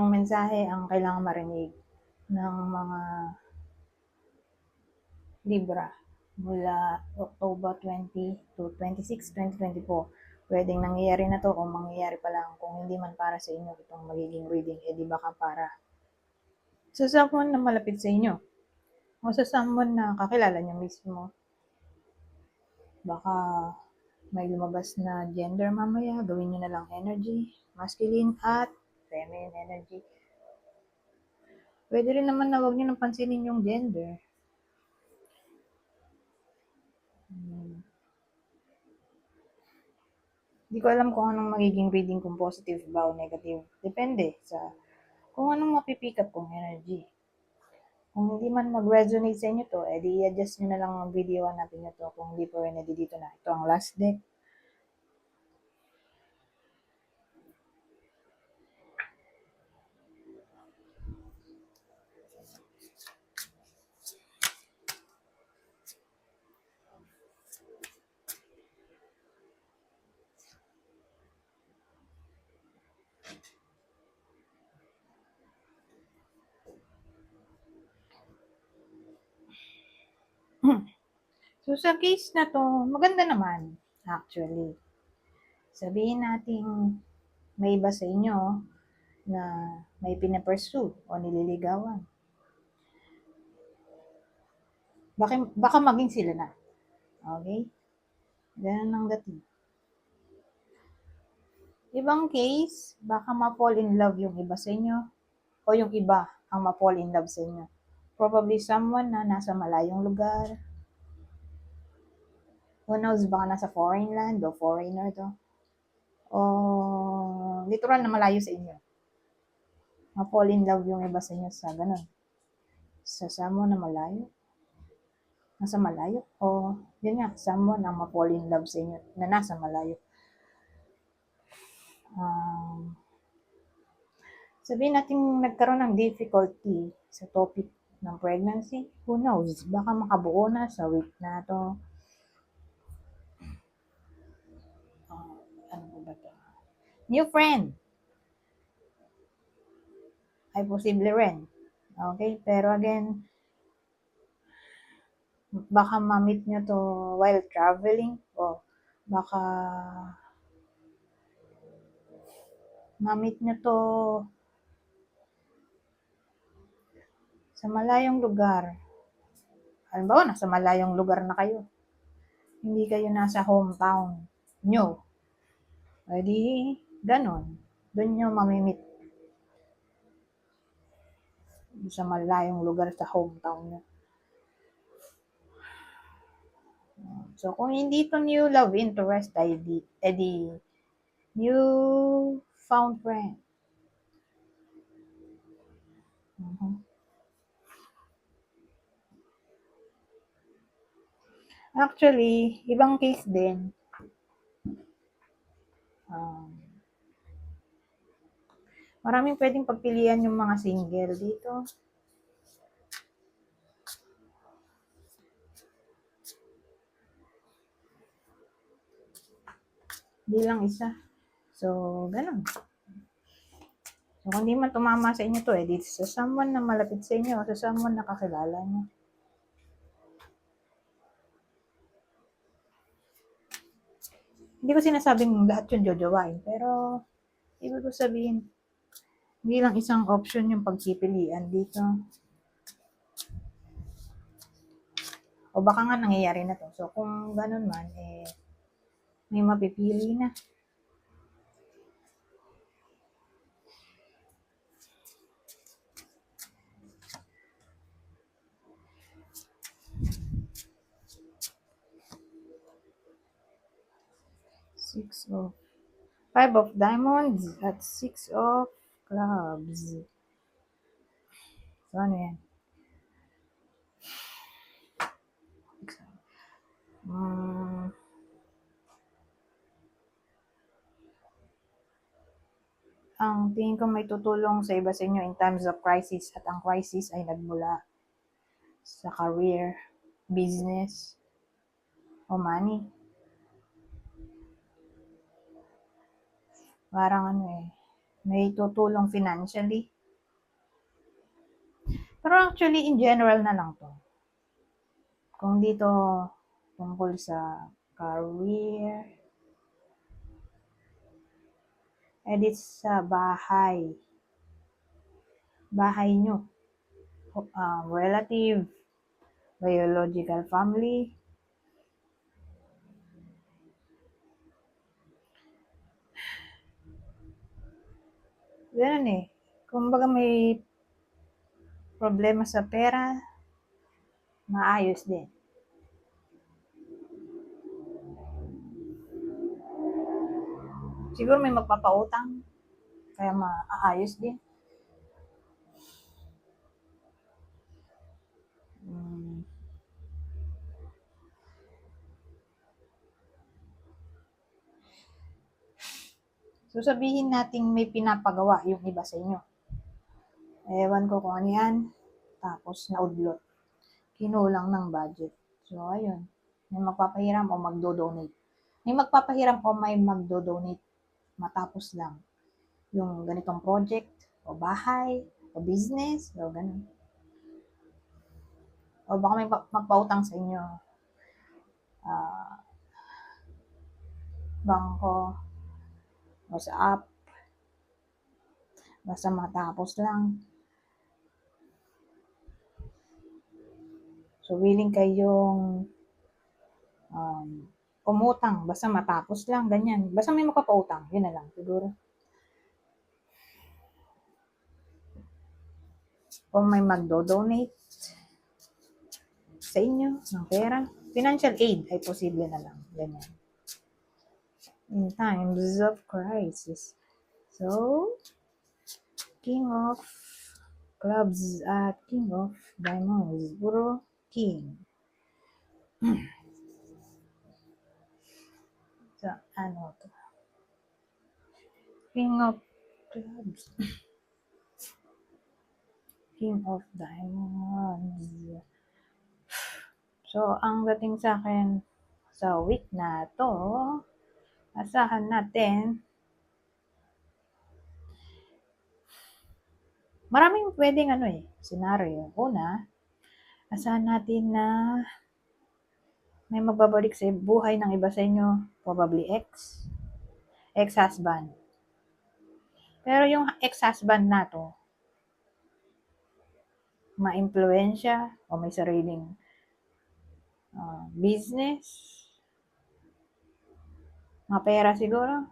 anong mensahe ang kailangan marinig ng mga Libra mula October 20 to 26, 2024. Pwedeng nangyayari na to o mangyayari pa lang. Kung hindi man para sa inyo itong magiging reading, di baka para sa someone na malapit sa inyo o sa someone na kakilala nyo mismo. Baka may lumabas na gender mamaya, gawin nyo na lang energy, masculine at feminine energy. Pwede rin naman na huwag nyo nang pansinin yung gender. Hindi ko alam kung anong magiging reading, kung positive ba o negative. Depende sa kung anong mapipick up kong energy. Kung hindi man mag-resonate sa inyo to, i-adjust nyo na lang ang video natin nyo to. Kung hindi po rin, dito na. Ito ang last deck. So, sa case na to, maganda naman, actually. Sabihin natin may iba sa inyo na may pinapursue o nililigawan. Baka maging sila na. Okay? Ganun ang dating. Ibang case, baka ma-fall in love yung iba sa inyo o yung iba ang ma-fall in love sa inyo. Probably someone na nasa malayong lugar. Who knows, baka nasa foreign land o foreigner to. O literal na malayo sa inyo. Ma-fall in love yung iba sa inyo sa ganun. Sa someone na malayo. Nasa malayo. O yun nga, someone na ma-fall in love sa inyo na nasa malayo. Sabihin natin nagkaroon ng difficulty sa topic ng pregnancy. Who knows? Baka makabuo na sa week na to. Ano ba to? New friend. Ay posible rin. Okay? Pero again, baka ma-meet nyo to while traveling o baka ma-meet nyo to sa malayong lugar. Halimbawa, nasa malayong lugar na kayo. Hindi kayo nasa hometown nyo. Pwede, ganon. Doon nyo mamimit. Sa malayong lugar sa hometown nyo. So, kung hindi to new love interest, edi new found friend. Actually, ibang case din. Maraming pwedeng pagpilian yung mga single dito. Hindi lang isa. So, ganun. So, kung di man tumama sa inyo to, dito sa someone na malapit sa inyo, sa someone na kakilala nyo. Hindi ko sinasabing lahat yun jojowain, pero ibig ko sabihin, hindi lang isang option yung pagpipilian dito. O baka nga nangyayari na to. So, kung ganun man, may mapipili na. Five of diamonds at 6 of clubs. So, ano yan? Ang tingin ko may tutulong sa iba sa inyo in times of crisis, at ang crisis ay nagmula sa career, business, o money. Parang may tutulong financially. Pero actually, in general na lang to. Kung dito, tungkol sa career, edit sa bahay. Bahay nyo. Relative, biological family. Ganun eh. Kumbaga may problema sa pera, maayos din. Siguro may magpapautang, kaya maayos din. So sabihin natin may pinapagawa yung iba sa inyo. Ewan ko kung ano yan. Tapos naudlot. Kinulang ng budget. So ayun. May magpapahiram o magdo-donate. May magpapahiram o may magdo-donate. Matapos lang. Yung ganitong project o bahay o business o ganun. O baka may magpautang sa inyo. Bangko o sa app. Basta matapos lang. So, willing kayong umutang. Basta matapos lang, ganyan. Basta may makapautang. Yun na lang, siguro. O may magdo-donate sa inyo ng pera. Financial aid ay posible na lang. Ganyan. In times of crisis. So, King of Clubs at King of Diamonds. Puro King. So, ano to? King of Clubs. King of Diamonds. So, ang dating sa akin sa week na to, asahan natin, maraming pwedeng scenario. Una, asahan natin na may magbabalik sa buhay ng iba sa inyo, probably ex-husband. Pero yung ex-husband na to, ma-impluensya o may sariling business, mapera siguro.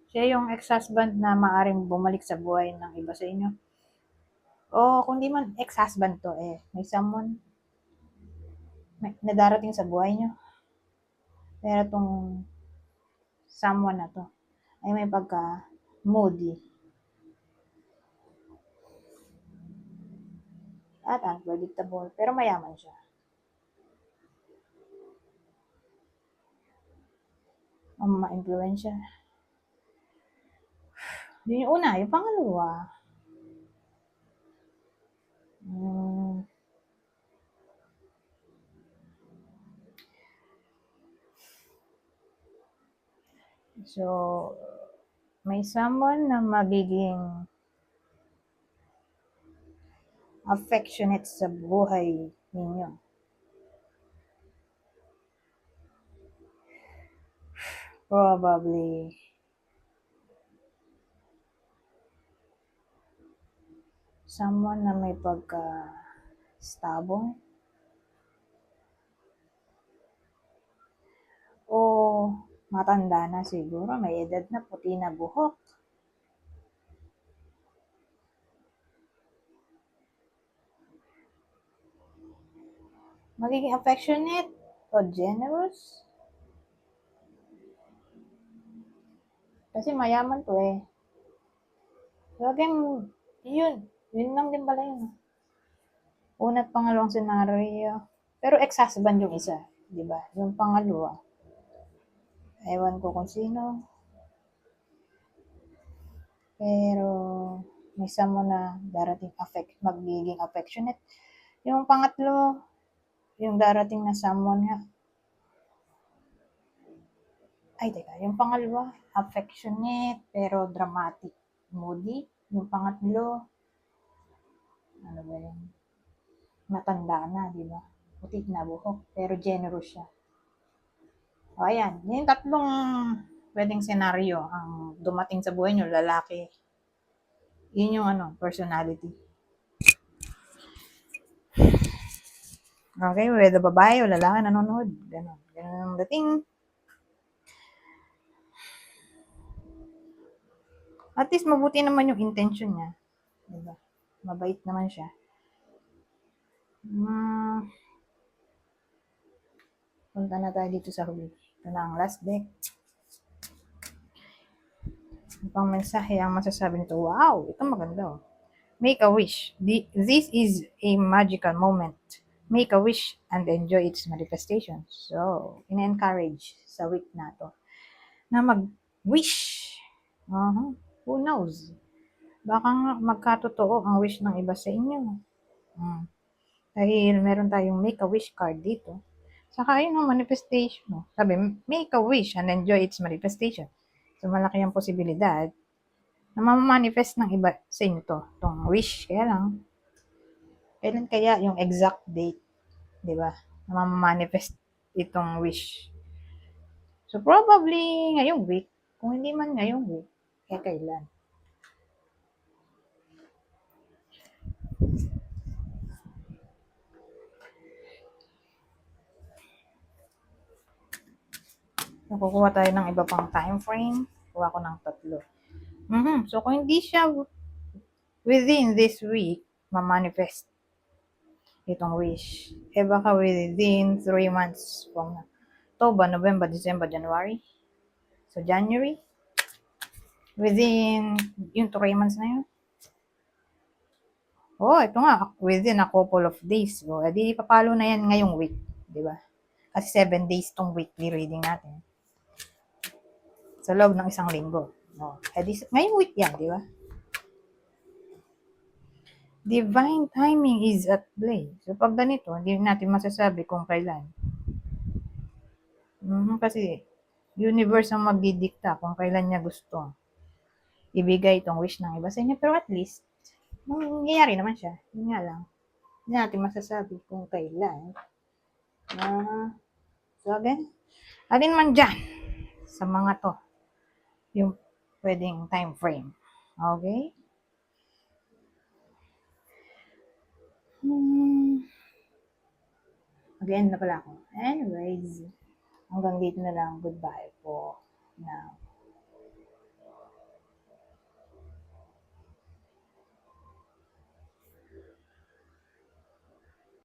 Siya yung ex-husband na maaring bumalik sa buhay ng iba sa inyo. O kung di man ex-husband to, may someone na darating sa buhay nyo. Pero tong someone na to ay may pagka-moody at unpredictable. Pero mayaman siya. O ma-influensya. Yun yung una. Yung pangalawa, so, may someone na magiging affectionate sa buhay ninyo. Probably someone na may pagka-stubborn o matanda na siguro, may edad na, puti na buhok. Magiging affectionate o generous. Kasi mayaman to eh. So again, yun lang din pala yun. Una at pangalawang scenario. Pero ex-husband yung isa, di ba? Yung pangalawa, ewan ko kung sino. Pero may someone na darating magiging affectionate. Yung pangatlo, yung darating na someone nga. Ay, teka, yung pangalawa, affectionate pero dramatic. moody. Yung pangatlo, ano ba yun? Matanda na, di ba? Puti na buhok, pero generous siya. O, ayan. Yung tatlong pwedeng senaryo ang dumating sa buhay nyo, lalaki. Yun yung personality. Okay, whether babae o lalaki nanonood. Ganon. Ganon ang dating. At least mabuti naman yung intention niya. Diba? Mabait naman siya. Punta na tayo dito sa huli. Ito na ang last deck. Pang mensahe ang masasabi nito. Wow, ito maganda. Make a wish. This is a magical moment. Make a wish and enjoy its manifestation. So, in-encourage sa week na to na mag-wish. Who knows? Baka magkatotoo ang wish ng iba sa inyo. Dahil meron tayong make a wish card dito. Saka yun ang manifestation. Sabi, make a wish and enjoy its manifestation. So, malaki ang posibilidad na mamamanifest ng iba sa inyo to. Itong wish. Kaya lang, kailan kaya yung exact date, di ba? Na mamamanifest itong wish. So, probably ngayong week. Kung hindi man ngayong week, kaya kailan? So, kukuha tayo ng iba pang time frame. Kuha ko ng 3. So, kung hindi siya within this week, mamanifest itong wish. Baka within 3 months from October, November, December, January. So, January. Within yung 3 months na yun. Ito nga. Within a couple of days. Edi papalo na yan ngayong week. Diba? Kasi 7 days tong weekly reading natin. Sa loob ng 1 linggo. Edi ngayong week yan, di ba? Divine timing is at play. So, pag ganito, hindi natin masasabi kung kailan. Kasi, universe ang magdidikta kung kailan niya gusto ibigay itong wish ng iba sa inyo. Pero at least, nangyayari naman siya. Yun nga lang. Hindi natin masasabi kung kailan. So, again, alin man dyan sa mga to, yung pwedeng time frame. Okay? Again na pala ako. Anyways, hanggang dito na lang. Goodbye po.